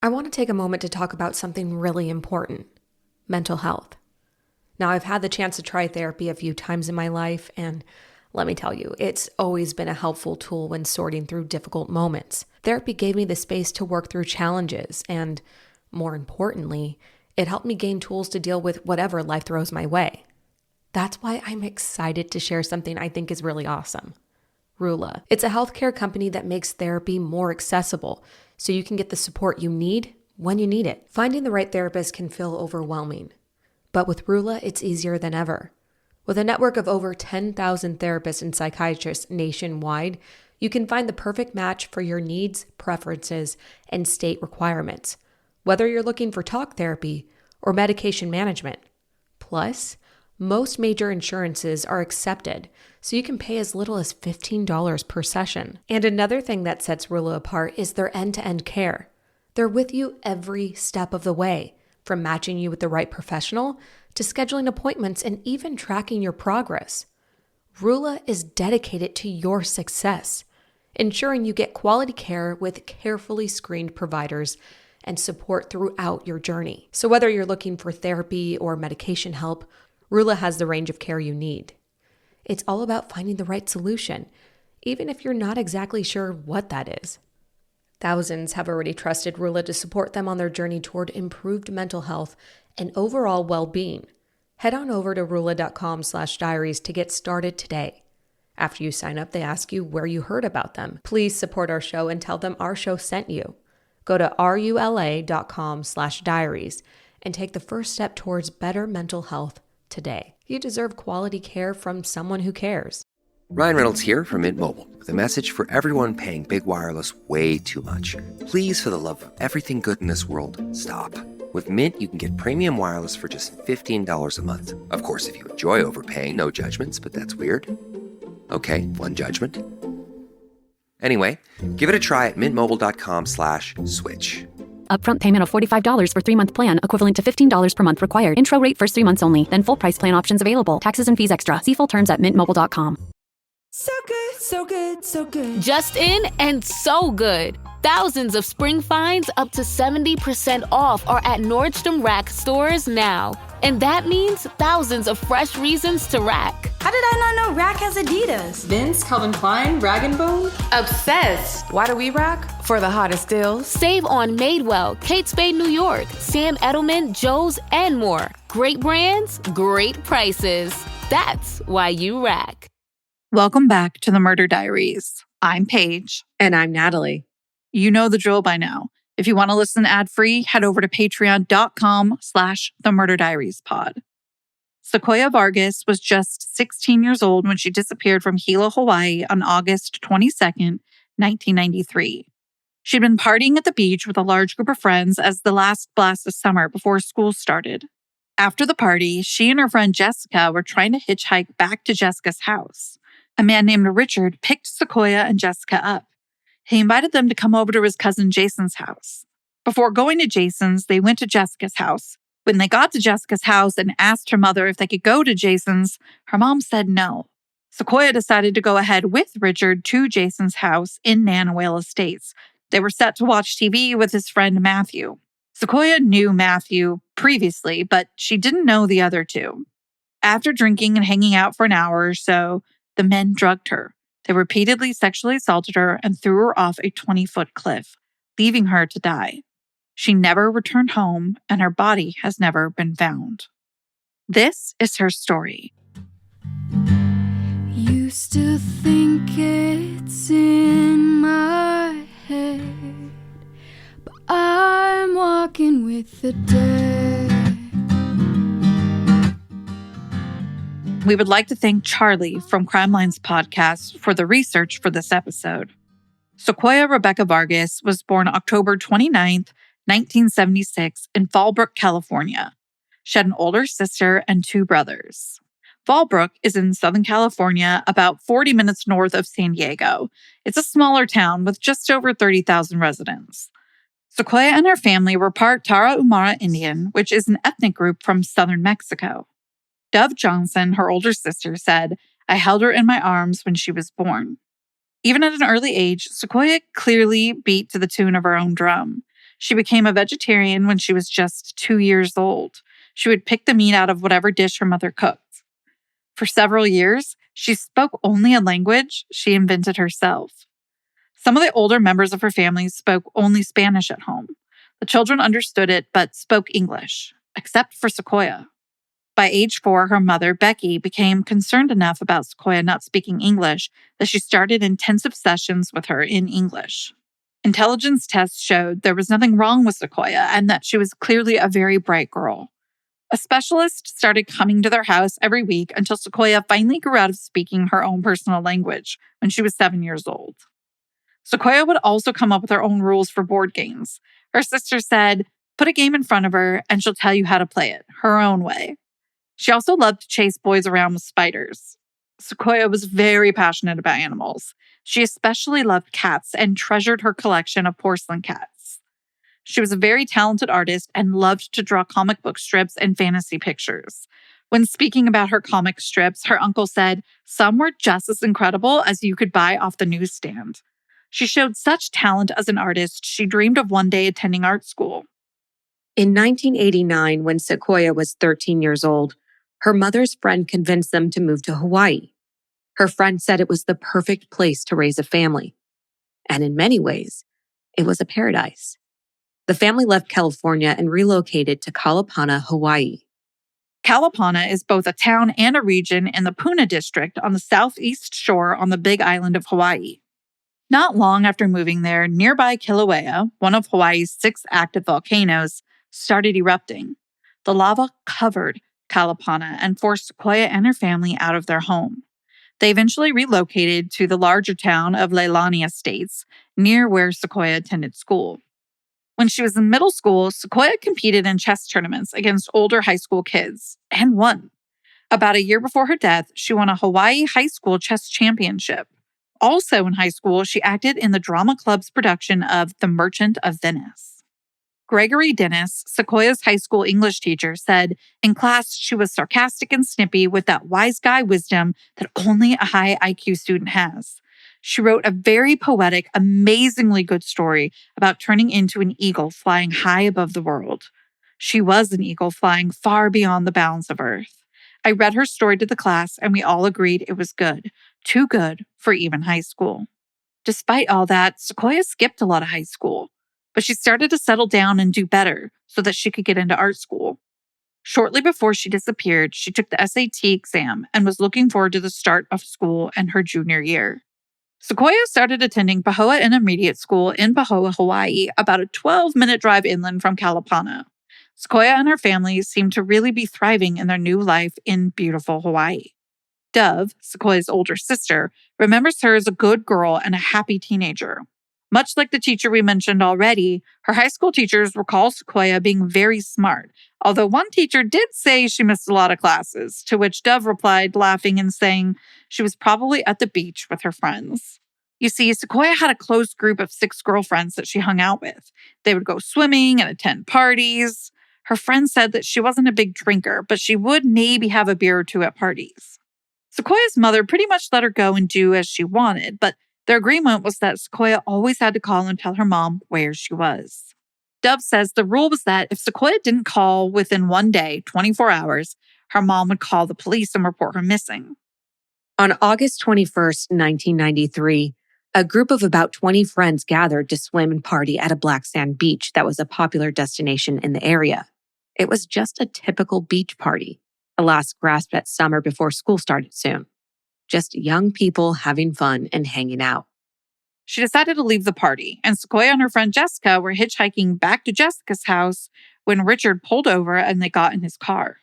I want to take a moment to talk about something really important: mental health. Now, I've had the chance to try therapy a few times in my life, and let me tell you, it's always been a helpful tool when sorting through difficult moments. Therapy gave me the space to work through challenges, and more importantly, it helped me gain tools to deal with whatever life throws my way. That's why I'm excited to share something I think is really awesome. Rula. It's a healthcare company that makes therapy more accessible so you can get the support you need when you need it. Finding the right therapist can feel overwhelming, but with Rula, it's easier than ever. With a network of over 10,000 therapists and psychiatrists nationwide, you can find the perfect match for your needs, preferences, and state requirements, whether you're looking for talk therapy or medication management. Plus, most major insurances are accepted, so you can pay as little as $15 per session. And another thing that sets Rula apart is their end-to-end care. They're with you every step of the way, from matching you with the right professional to scheduling appointments and even tracking your progress. Rula is dedicated to your success, ensuring you get quality care with carefully screened providers and support throughout your journey. So whether you're looking for therapy or medication help, Rula has the range of care you need. It's all about finding the right solution, even if you're not exactly sure what that is. Thousands have already trusted Rula to support them on their journey toward improved mental health and overall well-being. Head on over to rula.com/diaries to get started today. After you sign up, they ask you where you heard about them. Please support our show and tell them our show sent you. Go to rula.com/diaries and take the first step towards better mental health today. You deserve quality care from someone who cares. Ryan Reynolds here from Mint Mobile with a message for everyone paying big wireless way too much. Please, for the love of everything good in this world, stop. With Mint, you can get premium wireless for just $15 a month. Of course, if you enjoy overpaying, no judgments, but that's weird. Okay, one judgment. Anyway, give it a try at mintmobile.com/switch. Upfront payment of $45 for 3-month plan, equivalent to $15 per month required. Intro rate first 3 months only, then full price plan options available. Taxes and fees extra. See full terms at mintmobile.com. So good, so good, so good. Just in and so good. Thousands of spring finds up to 70% off are at Nordstrom Rack stores now. And that means thousands of fresh reasons to rack. How did I not know Rack has Adidas? Vince, Calvin Klein, Rag & Bone? Obsessed. Why do we rack? For the hottest deals. Save on Madewell, Kate Spade New York, Sam Edelman, Joe's, and more. Great brands, great prices. That's why you rack. Welcome back to the Murder Diaries. I'm Paige. And I'm Natalie. You know the drill by now. If you want to listen ad-free, head over to patreon.com/themurderdiariespod. Sequoya Vargas was just 16 years old when she disappeared from Hilo, Hawaii on August 22nd, 1993. She'd been partying at the beach with a large group of friends as the last blast of summer before school started. After the party, she and her friend Jessica were trying to hitchhike back to Jessica's house. A man named Richard picked Sequoya and Jessica up. He invited them to come over to his cousin Jason's house. Before going to Jason's, they went to Jessica's house. When they got to Jessica's house and asked her mother if they could go to Jason's, her mom said no. Sequoya decided to go ahead with Richard to Jason's house in Nanawale Estates. They were set to watch TV with his friend Matthew. Sequoya knew Matthew previously, but she didn't know the other two. After drinking and hanging out for an hour or so, the men drugged her. They repeatedly sexually assaulted her and threw her off a 20-foot cliff, leaving her to die. She never returned home, and her body has never been found. This is her story. Used to think it's in my head, but I'm walking with the dead. We would like to thank Charlie from Crime Lines Podcast for the research for this episode. Sequoya Rebecca Vargas was born October 29th, 1976 in Fallbrook, California. She had an older sister and 2 brothers. Fallbrook is in Southern California, about 40 minutes north of San Diego. It's a smaller town with just over 30,000 residents. Sequoya and her family were part Tarahumara Indian, which is an ethnic group from southern Mexico. Dove Johnson, her older sister, said, "I held her in my arms when she was born." Even at an early age, Sequoya clearly beat to the tune of her own drum. She became a vegetarian when she was just 2 years old. She would pick the meat out of whatever dish her mother cooked. For several years, she spoke only a language she invented herself. Some of the older members of her family spoke only Spanish at home. The children understood it but spoke English, except for Sequoya. By age 4, her mother, Becky, became concerned enough about Sequoya not speaking English that she started intensive sessions with her in English. Intelligence tests showed there was nothing wrong with Sequoya and that she was clearly a very bright girl. A specialist started coming to their house every week until Sequoya finally grew out of speaking her own personal language when she was 7 years old. Sequoya would also come up with her own rules for board games. Her sister said, "Put a game in front of her and she'll tell you how to play it, her own way." She also loved to chase boys around with spiders. Sequoya was very passionate about animals. She especially loved cats and treasured her collection of porcelain cats. She was a very talented artist and loved to draw comic book strips and fantasy pictures. When speaking about her comic strips, her uncle said some were just as incredible as you could buy off the newsstand. She showed such talent as an artist, she dreamed of one day attending art school. In 1989, when Sequoya was 13 years old, her mother's friend convinced them to move to Hawaii. Her friend said it was the perfect place to raise a family. And in many ways, it was a paradise. The family left California and relocated to Kalapana, Hawaii. Kalapana is both a town and a region in the Puna district on the southeast shore on the Big Island of Hawaii. Not long after moving there, nearby Kilauea, one of Hawaii's 6 active volcanoes, started erupting. The lava covered Kalapana and forced Sequoya and her family out of their home. They eventually relocated to the larger town of Leilani Estates, near where Sequoya attended school. When she was in middle school, Sequoya competed in chess tournaments against older high school kids and won. About a year before her death, she won a Hawaii high school chess championship. Also in high school, she acted in the drama club's production of The Merchant of Venice. Gregory Dennis, Sequoya's high school English teacher, said in class she was sarcastic and snippy with that wise guy wisdom that only a high IQ student has. She wrote a very poetic, amazingly good story about turning into an eagle flying high above the world. She was an eagle flying far beyond the bounds of Earth. I read her story to the class and we all agreed it was good, too good for even high school. Despite all that, Sequoya skipped a lot of high school, but she started to settle down and do better so that she could get into art school. Shortly before she disappeared, she took the SAT exam and was looking forward to the start of school and her junior year. Sequoya started attending Pahoa Intermediate School in Pahoa, Hawaii, about a 12-minute drive inland from Kalapana. Sequoya and her family seemed to really be thriving in their new life in beautiful Hawaii. Dove, Sequoya's older sister, remembers her as a good girl and a happy teenager. Much like the teacher we mentioned already, her high school teachers recall Sequoya being very smart, although one teacher did say she missed a lot of classes, to which Dove replied, laughing and saying she was probably at the beach with her friends. You see, Sequoya had a close group of 6 girlfriends that she hung out with. They would go swimming and attend parties. Her friends said that she wasn't a big drinker, but she would maybe have a beer or 2 at parties. Sequoya's mother pretty much let her go and do as she wanted, but their agreement was that Sequoya always had to call and tell her mom where she was. Dove says the rule was that if Sequoya didn't call within one day, 24 hours, her mom would call the police and report her missing. On August 21st, 1993, a group of about 20 friends gathered to swim and party at a black sand beach that was a popular destination in the area. It was just a typical beach party, a last grasp at summer before school started soon. Just young people having fun and hanging out. She decided to leave the party, and Sequoya and her friend Jessica were hitchhiking back to Jessica's house when Richard pulled over and they got in his car.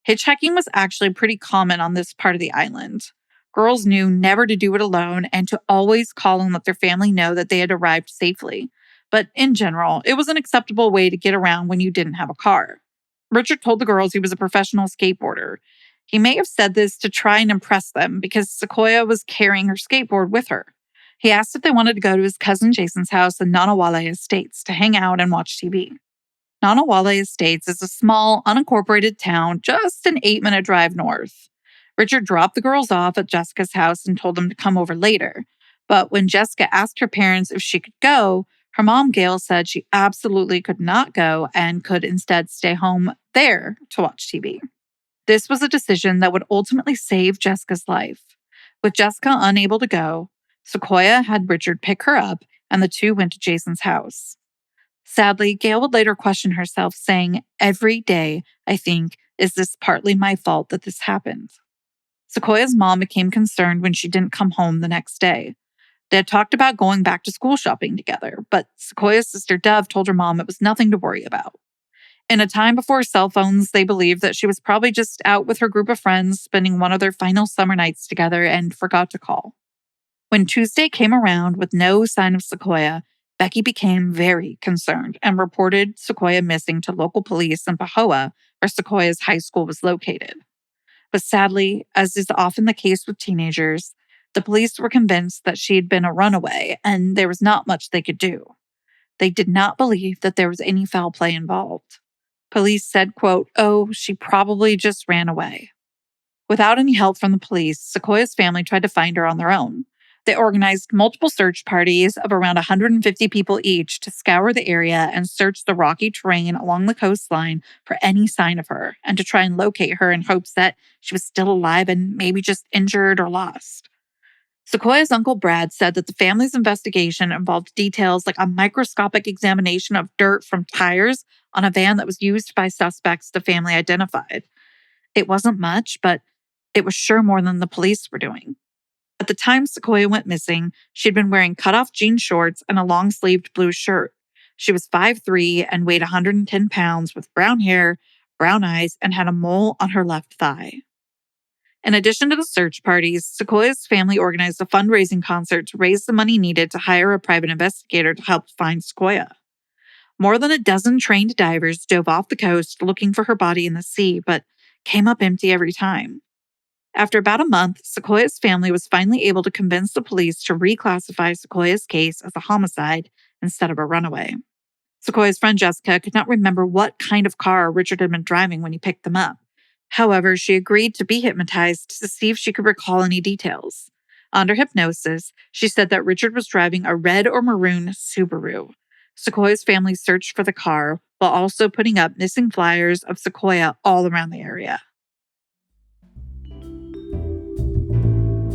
Hitchhiking was actually pretty common on this part of the island. Girls knew never to do it alone and to always call and let their family know that they had arrived safely. But in general, it was an acceptable way to get around when you didn't have a car. Richard told the girls he was a professional skateboarder. He may have said this to try and impress them because Sequoya was carrying her skateboard with her. He asked if they wanted to go to his cousin Jason's house in Nanawale Estates to hang out and watch TV. Nanawale Estates is a small, unincorporated town just an 8-minute drive north. Richard dropped the girls off at Jessica's house and told them to come over later. But when Jessica asked her parents if she could go, Her mom, Gail, said she absolutely could not go and could instead stay home there to watch TV. This was a decision that would ultimately save Jessica's life. With Jessica unable to go, Sequoya had Richard pick her up, and the two went to Jason's house. Sadly, Gail would later question herself, saying, "Every day, I think, is this partly my fault that this happened?" Sequoya's mom became concerned when she didn't come home the next day. They had talked about going back to school shopping together, but Sequoya's sister Dove told her mom it was nothing to worry about. In a time before cell phones, they believed that she was probably just out with her group of friends, spending one of their final summer nights together, and forgot to call. When Tuesday came around with no sign of Sequoya, Becky became very concerned and reported Sequoya missing to local police in Pahoa, where Sequoya's high school was located. But sadly, as is often the case with teenagers, the police were convinced that she had been a runaway and there was not much they could do. They did not believe that there was any foul play involved. Police said, quote, "Oh, she probably just ran away." Without any help from the police, Sequoya's family tried to find her on their own. They organized multiple search parties of around 150 people each to scour the area and search the rocky terrain along the coastline for any sign of her and to try and locate her in hopes that she was still alive and maybe just injured or lost. Sequoya's uncle Brad said that the family's investigation involved details like a microscopic examination of dirt from tires on a van that was used by suspects the family identified. It wasn't much, but it was sure more than the police were doing. At the time Sequoya went missing, she'd been wearing cut-off jean shorts and a long-sleeved blue shirt. She was 5'3" and weighed 110 pounds with brown hair, brown eyes, and had a mole on her left thigh. In addition to the search parties, Sequoya's family organized a fundraising concert to raise the money needed to hire a private investigator to help find Sequoya. More than a dozen trained divers dove off the coast looking for her body in the sea, but came up empty every time. After about a month, Sequoya's family was finally able to convince the police to reclassify Sequoya's case as a homicide instead of a runaway. Sequoya's friend Jessica could not remember what kind of car Richard had been driving when he picked them up. However, she agreed to be hypnotized to see if she could recall any details. Under hypnosis, she said that Richard was driving a red or maroon Subaru. Sequoya's family searched for the car while also putting up missing flyers of Sequoya all around the area.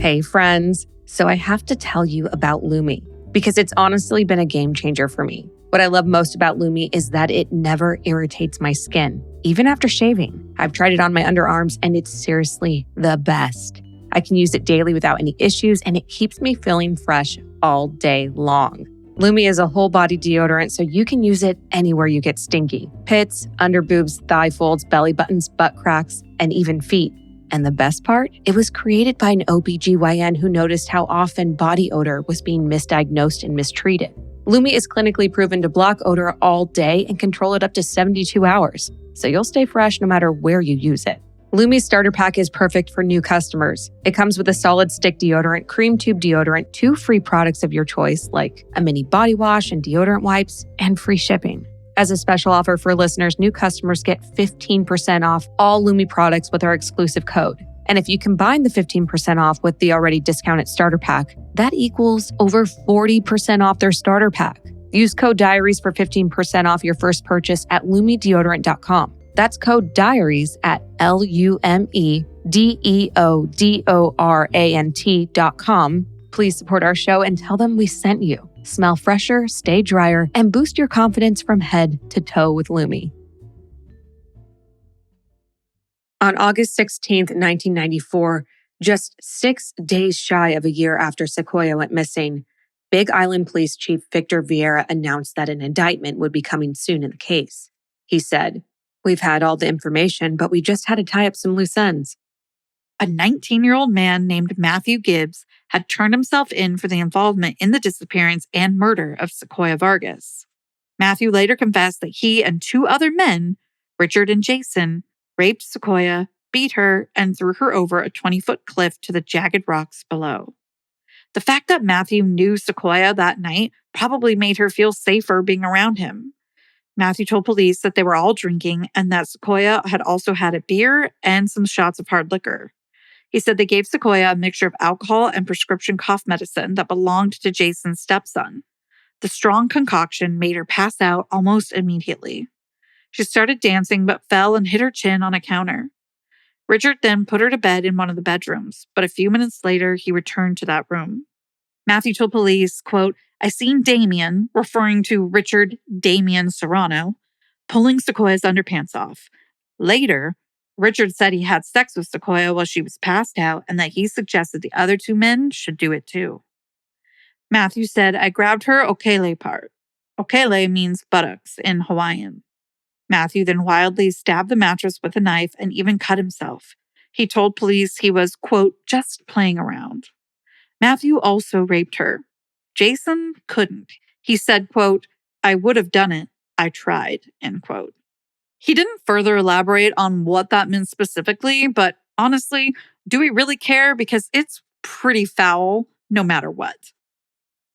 Hey friends, so I have to tell you about Lumi because it's honestly been a game changer for me. What I love most about Lumi is that it never irritates my skin, even after shaving. I've tried it on my underarms and it's seriously the best. I can use it daily without any issues and it keeps me feeling fresh all day long. Lumi is a whole body deodorant, so you can use it anywhere you get stinky. Pits, under boobs, thigh folds, belly buttons, butt cracks, and even feet. And the best part? It was created by an OBGYN who noticed how often body odor was being misdiagnosed and mistreated. Lumi is clinically proven to block odor all day and control it up to 72 hours, so you'll stay fresh no matter where you use it. Lumi's starter pack is perfect for new customers. It comes with a solid stick deodorant, cream tube deodorant, 2 free products of your choice like a mini body wash and deodorant wipes, and free shipping. As a special offer for listeners, new customers get 15% off all Lumi products with our exclusive code. And if you combine the 15% off with the already discounted starter pack, that equals over 40% off their starter pack. Use code DIARIES for 15% off your first purchase at LumiDeodorant.com. That's code DIARIES at LumiDeodorant.com. Please support our show and tell them we sent you. Smell fresher, stay drier, and boost your confidence from head to toe with Lumi. On August 16th, 1994, just 6 days shy of a year after Sequoya went missing, Big Island Police Chief Victor Vieira announced that an indictment would be coming soon in the case. He said, "We've had all the information, but we just had to tie up some loose ends." A 19-year-old man named Matthew Gibbs had turned himself in for the involvement in the disappearance and murder of Sequoya Vargas. Matthew later confessed that he and 2 other men, Richard and Jason, raped Sequoya, beat her, and threw her over a 20-foot cliff to the jagged rocks below. The fact that Matthew knew Sequoya that night probably made her feel safer being around him. Matthew told police that they were all drinking and that Sequoya had also had a beer and some shots of hard liquor. He said they gave Sequoya a mixture of alcohol and prescription cough medicine that belonged to Jason's stepson. The strong concoction made her pass out almost immediately. She started dancing but fell and hit her chin on a counter. Richard then put her to bed in one of the bedrooms, but a few minutes later, he returned to that room. Matthew told police, quote, "I seen Damien," referring to Richard Damien Serrano, pulling Sequoya's underpants off. Later, Richard said he had sex with Sequoya while she was passed out and that he suggested the other two men should do it too. Matthew said, "I grabbed her okele part." Okele means buttocks in Hawaiian. Matthew then wildly stabbed the mattress with a knife and even cut himself. He told police he was, quote, "just playing around." Matthew also raped her. Jason couldn't. He said, quote, "I would have done it. I tried," end quote. He didn't further elaborate on what that meant specifically, but honestly, do we really care? Because it's pretty foul no matter what.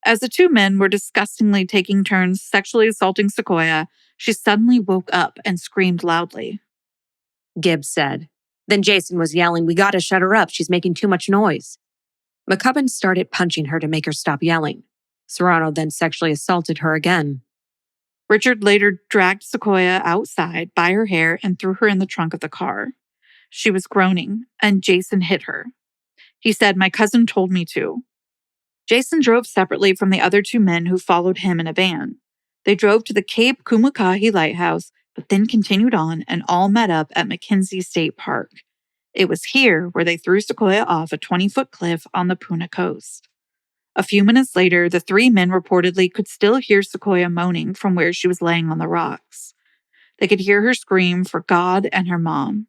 As the two men were disgustingly taking turns sexually assaulting Sequoya, she suddenly woke up and screamed loudly. Gibbs said. Then Jason was yelling, "We gotta shut her up. She's making too much noise." McCubbin started punching her to make her stop yelling. Serrano then sexually assaulted her again. Richard later dragged Sequoya outside by her hair and threw her in the trunk of the car. She was groaning, and Jason hit her. He said, "My cousin told me to." Jason drove separately from the other two men who followed him in a van. They drove to the Cape Kumukahi Lighthouse, but then continued on and all met up at McKenzie State Park. It was here where they threw Sequoya off a 20-foot cliff on the Puna coast. A few minutes later, the three men reportedly could still hear Sequoya moaning from where she was laying on the rocks. They could hear her scream for God and her mom.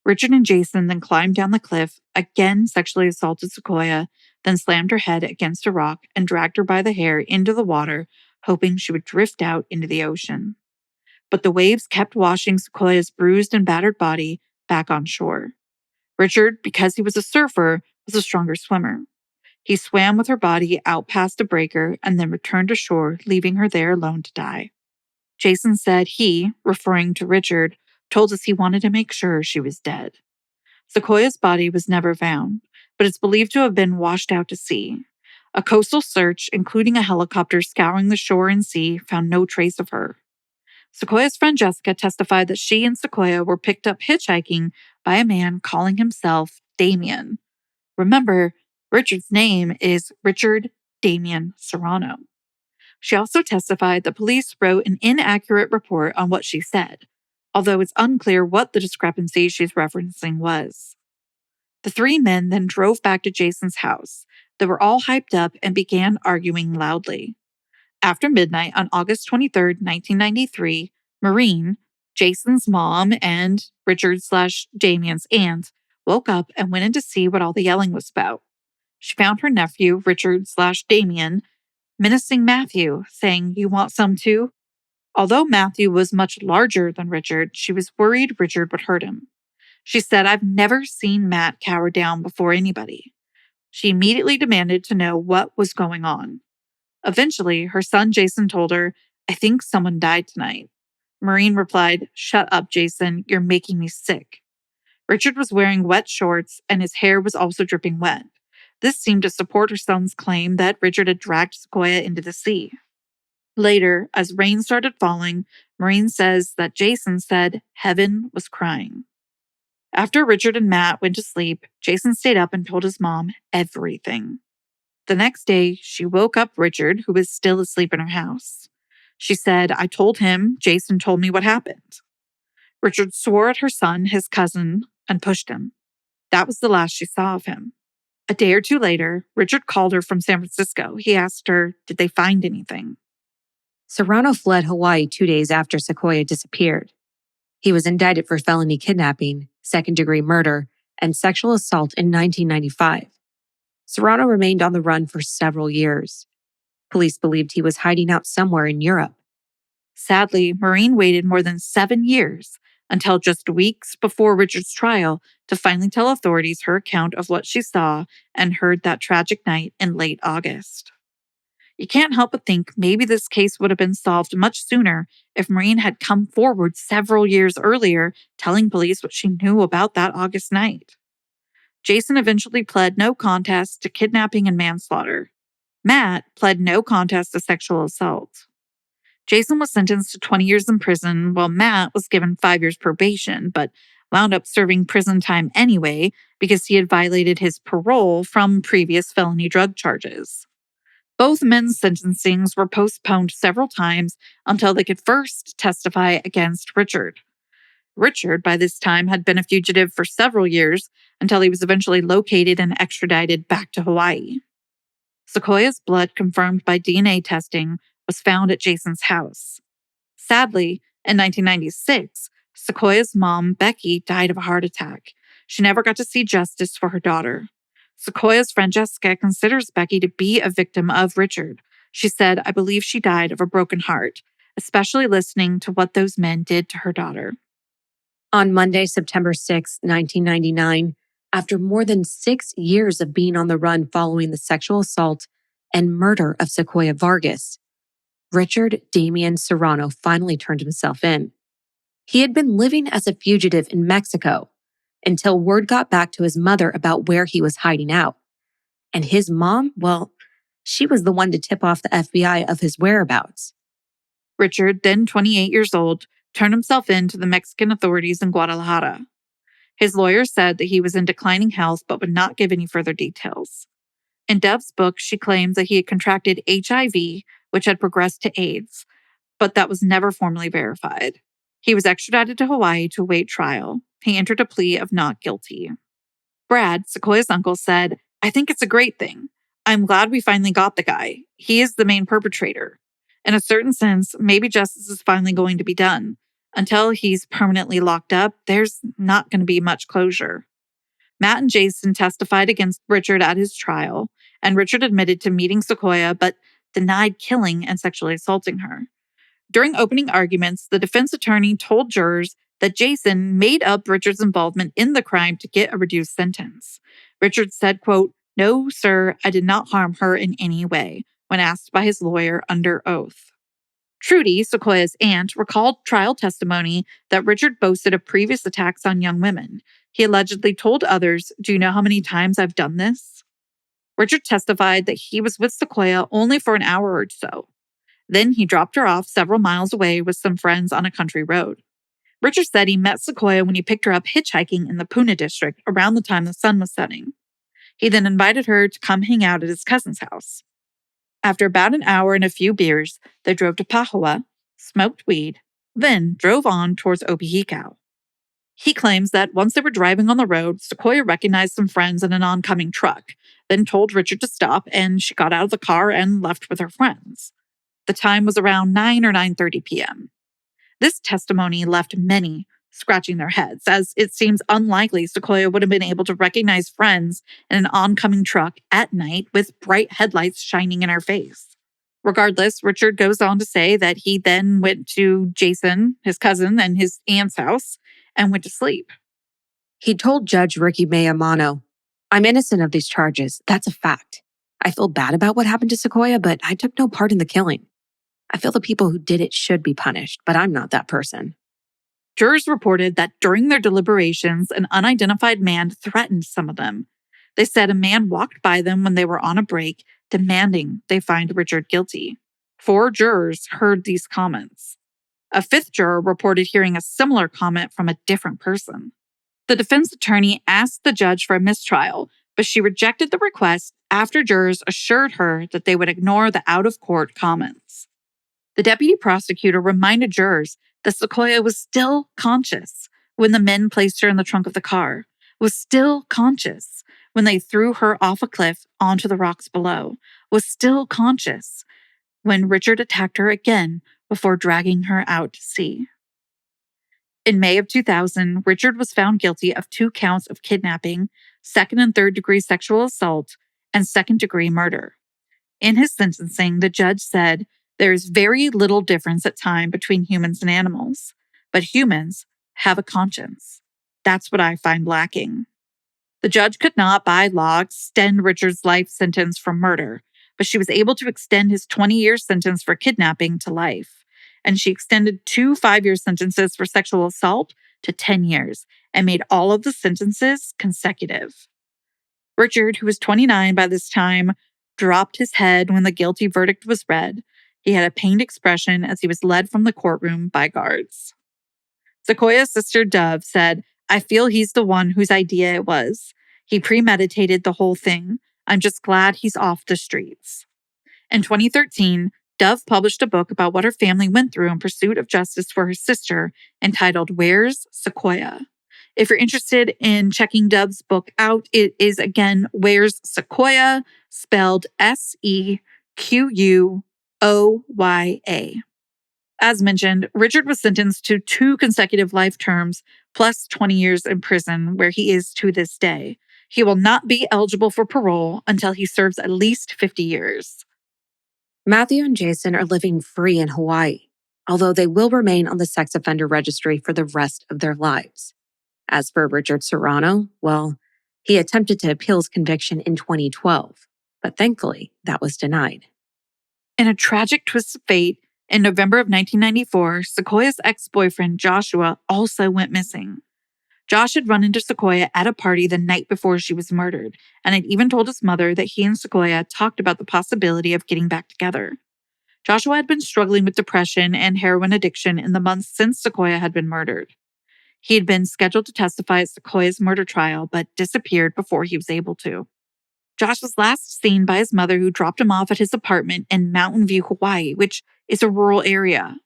Richard and Jason then climbed down the cliff, again sexually assaulted Sequoya, then slammed her head against a rock and dragged her by the hair into the water, hoping she would drift out into the ocean. But the waves kept washing Sequoya's bruised and battered body back on shore. Richard, because he was a surfer, was a stronger swimmer. He swam with her body out past a breaker and then returned to shore, leaving her there alone to die. Jason said he, referring to Richard, told us he wanted to make sure she was dead. Sequoya's body was never found, but it's believed to have been washed out to sea. A coastal search, including a helicopter scouring the shore and sea, found no trace of her. Sequoya's friend Jessica testified that she and Sequoya were picked up hitchhiking by a man calling himself Damien. Remember, Richard's name is Richard Damien Serrano. She also testified that police wrote an inaccurate report on what she said, although it's unclear what the discrepancy she's referencing was. The three men then drove back to Jason's house. They were all hyped up and began arguing loudly. After midnight on August 23, 1993, Maureen, Jason's mom and Richard/Damien's aunt, woke up and went in to see what all the yelling was about. She found her nephew, Richard/Damien, menacing Matthew, saying, "You want some too?" Although Matthew was much larger than Richard, she was worried Richard would hurt him. She said, "I've never seen Matt cower down before anybody." She immediately demanded to know what was going on. Eventually, her son Jason told her, "I think someone died tonight." Maureen replied, "Shut up, Jason. You're making me sick." Richard was wearing wet shorts and his hair was also dripping wet. This seemed to support her son's claim that Richard had dragged Sequoya into the sea. Later, as rain started falling, Maureen says that Jason said heaven was crying. After Richard and Matt went to sleep, Jason stayed up and told his mom everything. The next day, she woke up Richard, who was still asleep in her house. She said, "I told him, Jason told me what happened." Richard swore at her son, his cousin, and pushed him. That was the last she saw of him. A day or two later, Richard called her from San Francisco. He asked her, did they find anything? Serrano fled Hawaii 2 days after Sequoya disappeared. He was indicted for felony kidnapping, second-degree murder, and sexual assault in 1995. Serrano remained on the run for several years. Police believed he was hiding out somewhere in Europe. Sadly, Maureen waited more than 7 years until just weeks before Richard's trial to finally tell authorities her account of what she saw and heard that tragic night in late August. You can't help but think maybe this case would have been solved much sooner if Maureen had come forward several years earlier telling police what she knew about that August night. Jason eventually pled no contest to kidnapping and manslaughter. Matt pled no contest to sexual assault. Jason was sentenced to 20 years in prison, while Matt was given 5 years probation, but wound up serving prison time anyway because he had violated his parole from previous felony drug charges. Both men's sentencings were postponed several times until they could first testify against Richard. Richard, by this time, had been a fugitive for several years until he was eventually located and extradited back to Hawaii. Sequoya's blood, confirmed by DNA testing, was found at Jason's house. Sadly, in 1996, Sequoya's mom, Becky, died of a heart attack. She never got to see justice for her daughter. Sequoya's friend Jessica considers Becky to be a victim of Richard. She said, "I believe she died of a broken heart, especially listening to what those men did to her daughter." On Monday, September 6, 1999, after more than 6 years of being on the run following the sexual assault and murder of Sequoya Vargas, Richard Damian Serrano finally turned himself in. He had been living as a fugitive in Mexico until word got back to his mother about where he was hiding out. And his mom, well, she was the one to tip off the FBI of his whereabouts. Richard, then 28 years old, turned himself in to the Mexican authorities in Guadalajara. His lawyer said that he was in declining health but would not give any further details. In Deb's book, she claims that he had contracted HIV, which had progressed to AIDS, but that was never formally verified. He was extradited to Hawaii to await trial. He entered a plea of not guilty. Brad, Sequoya's uncle, said, "I think it's a great thing. I'm glad we finally got the guy. He is the main perpetrator. In a certain sense, maybe justice is finally going to be done. Until he's permanently locked up, there's not going to be much closure." Matt and Jason testified against Richard at his trial, and Richard admitted to meeting Sequoya but denied killing and sexually assaulting her. During opening arguments, the defense attorney told jurors that Jason made up Richard's involvement in the crime to get a reduced sentence. Richard said, quote, "No, sir, I did not harm her in any way," when asked by his lawyer under oath. Trudy, Sequoya's aunt, recalled trial testimony that Richard boasted of previous attacks on young women. He allegedly told others, "Do you know how many times I've done this?" Richard testified that he was with Sequoya only for an hour or so. Then he dropped her off several miles away with some friends on a country road. Richard said he met Sequoya when he picked her up hitchhiking in the Puna district around the time the sun was setting. He then invited her to come hang out at his cousin's house. After about an hour and a few beers, they drove to Pahua, smoked weed, then drove on towards Opihikau. He claims that once they were driving on the road, Sequoya recognized some friends in an oncoming truck, then told Richard to stop, and she got out of the car and left with her friends. The time was around 9 or 9:30 p.m. This testimony left many scratching their heads, as it seems unlikely Sequoya would have been able to recognize friends in an oncoming truck at night with bright headlights shining in her face. Regardless, Richard goes on to say that he then went to Jason, his cousin, and his aunt's house and went to sleep. He told Judge Ricky Mayamano, "I'm innocent of these charges. That's a fact. I feel bad about what happened to Sequoya, but I took no part in the killing. I feel the people who did it should be punished, but I'm not that person." Jurors reported that during their deliberations, an unidentified man threatened some of them. They said a man walked by them when they were on a break, demanding they find Richard guilty. 4 jurors heard these comments. A 5th juror reported hearing a similar comment from a different person. The defense attorney asked the judge for a mistrial, but she rejected the request after jurors assured her that they would ignore the out-of-court comments. The deputy prosecutor reminded jurors that Sequoya was still conscious when the men placed her in the trunk of the car, was still conscious when they threw her off a cliff onto the rocks below, was still conscious when Richard attacked her again before dragging her out to sea. In May of 2000, Richard was found guilty of 2 counts of kidnapping, 2nd and 3rd degree sexual assault, and 2nd degree murder. In his sentencing, the judge said, "There is very little difference at time between humans and animals, but humans have a conscience. That's what I find lacking." The judge could not, by law, extend Richard's life sentence for murder, but she was able to extend his 20-year sentence for kidnapping to life. And she extended 2 5-year sentences for sexual assault to 10 years and made all of the sentences consecutive. Richard, who was 29 by this time, dropped his head when the guilty verdict was read. He had a pained expression as he was led from the courtroom by guards. Sequoya's sister Dove said, "I feel he's the one whose idea it was. He premeditated the whole thing. I'm just glad he's off the streets." In 2013, Dove published a book about what her family went through in pursuit of justice for her sister, entitled Where's Sequoia? If you're interested in checking Dove's book out, it is again Where's Sequoia, spelled Sequoya. As mentioned, Richard was sentenced to 2 consecutive life terms plus 20 years in prison, where he is to this day. He will not be eligible for parole until he serves at least 50 years. Matthew and Jason are living free in Hawaii, although they will remain on the sex offender registry for the rest of their lives. As for Richard Serrano, well, he attempted to appeal his conviction in 2012, but thankfully that was denied. In a tragic twist of fate, in November of 1994, Sequoia's ex-boyfriend Joshua also went missing. Josh had run into Sequoia at a party the night before she was murdered, and had even told his mother that he and Sequoia talked about the possibility of getting back together. Joshua had been struggling with depression and heroin addiction in the months since Sequoia had been murdered. He had been scheduled to testify at Sequoia's murder trial, but disappeared before he was able to. Josh was last seen by his mother, who dropped him off at his apartment in Mountain View, Hawaii, which is a rural area.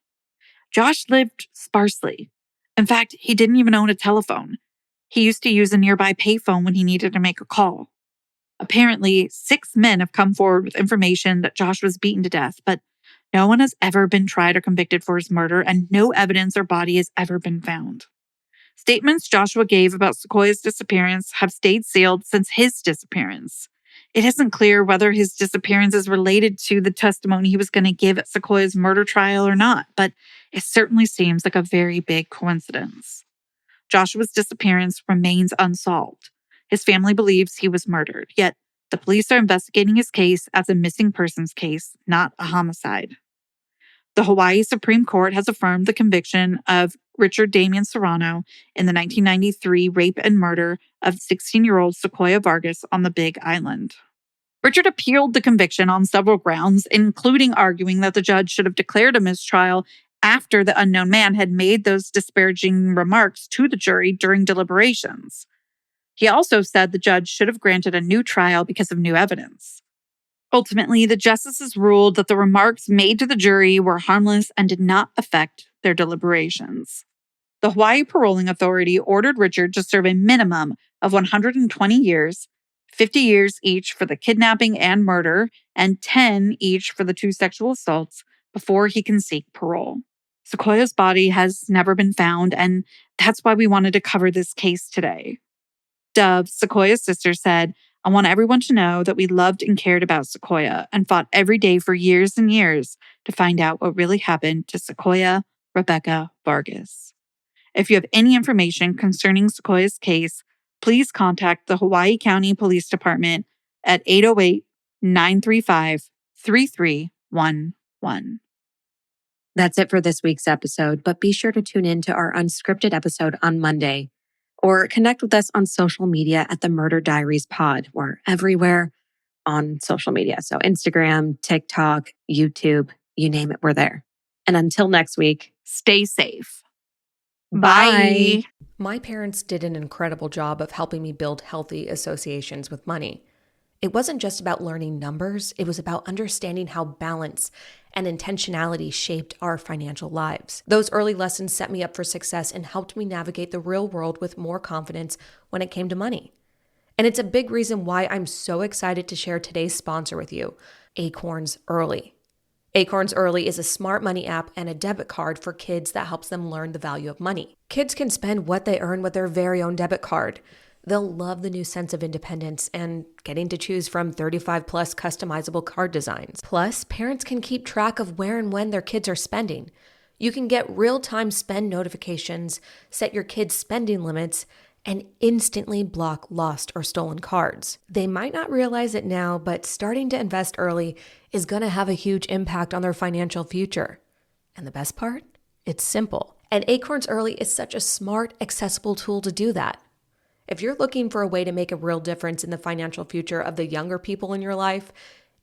Josh lived sparsely. In fact, he didn't even own a telephone. He used to use a nearby payphone when he needed to make a call. Apparently, 6 men have come forward with information that Josh was beaten to death, but no one has ever been tried or convicted for his murder, and no evidence or body has ever been found. Statements Joshua gave about Sequoia's disappearance have stayed sealed since his disappearance. It isn't clear whether his disappearance is related to the testimony he was going to give at Sequoia's murder trial or not, but it certainly seems like a very big coincidence. Joshua's disappearance remains unsolved. His family believes he was murdered, yet the police are investigating his case as a missing persons case, not a homicide. The Hawaii Supreme Court has affirmed the conviction of Richard Damian Serrano in the 1993 rape and murder of 16-year-old Sequoya Vargas on the Big Island. Richard appealed the conviction on several grounds, including arguing that the judge should have declared a mistrial after the unknown man had made those disparaging remarks to the jury during deliberations. He also said the judge should have granted a new trial because of new evidence. Ultimately, the justices ruled that the remarks made to the jury were harmless and did not affect their deliberations. The Hawaii Paroling Authority ordered Richard to serve a minimum of 120 years, 50 years each for the kidnapping and murder, and 10 each for the 2 sexual assaults before he can seek parole. Sequoia's body has never been found, and that's why we wanted to cover this case today. Dove, Sequoia's sister, said, "I want everyone to know that we loved and cared about Sequoia and fought every day for years and years to find out what really happened to Sequoya Rebecca Vargas. If you have any information concerning Sequoia's case, please contact the Hawaii County Police Department at 808-935-3311. That's it for this week's episode, but be sure to tune in to our unscripted episode on Monday, or connect with us on social media at the Murder Diaries Pod. We're everywhere on social media. So Instagram, TikTok, YouTube, you name it, we're there. And until next week, Stay safe. bye. My parents did an incredible job of helping me build healthy associations with money. It wasn't just about learning numbers, it was about understanding how balance and intentionality shaped our financial lives. Those early lessons set me up for success and helped me navigate the real world with more confidence when it came to money. And it's a big reason why I'm so excited to share today's sponsor with you, Acorns Early. Acorns Early is a smart money app and a debit card for kids that helps them learn the value of money. Kids can spend what they earn with their very own debit card. They'll love the new sense of independence and getting to choose from 35 plus customizable card designs. Plus, parents can keep track of where and when their kids are spending. You can get real-time spend notifications, set your kids' spending limits, and instantly block lost or stolen cards. They might not realize it now, but starting to invest early is going to have a huge impact on their financial future. And the best part? It's simple. And Acorns Early is such a smart, accessible tool to do that. If you're looking for a way to make a real difference in the financial future of the younger people in your life,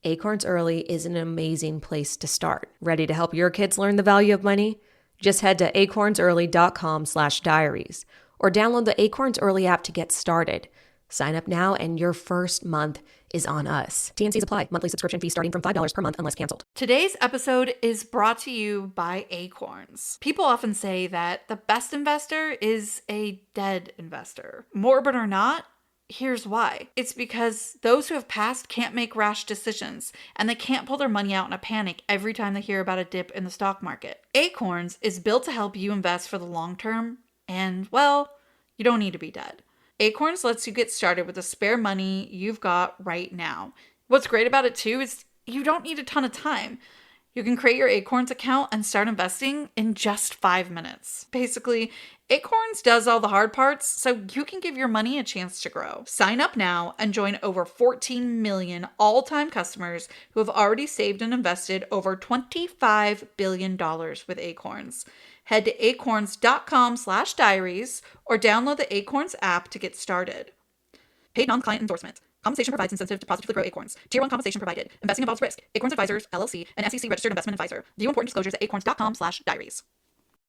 Acorns Early is an amazing place to start. Ready to help your kids learn the value of money? Just head to acornsearly.com/diaries or download the Acorns Early app to get started. Sign up now and your first month is on us. TNCs apply. Monthly subscription fee starting from $5 per month unless canceled. Today's episode is brought to you by Acorns. People often say that the best investor is a dead investor. Morbid or not, here's why. It's because those who have passed can't make rash decisions, and they can't pull their money out in a panic every time they hear about a dip in the stock market. Acorns is built to help you invest for the long term, and, well, you don't need to be dead. Acorns lets you get started with the spare money you've got right now. What's great about it, too, is you don't need a ton of time. You can create your Acorns account and start investing in just 5 minutes. Basically, Acorns does all the hard parts so you can give your money a chance to grow. Sign up now and join over 14 million all-time customers who have already saved and invested over $25 billion with Acorns. Head to acorns.com/diaries or download the Acorns app to get started. Paid non-client endorsement. Compensation provides incentive to positively grow Acorns. Tier 1 compensation provided. Investing involves risk. Acorns Advisors, LLC, an SEC registered investment advisor. View important disclosures at acorns.com/diaries.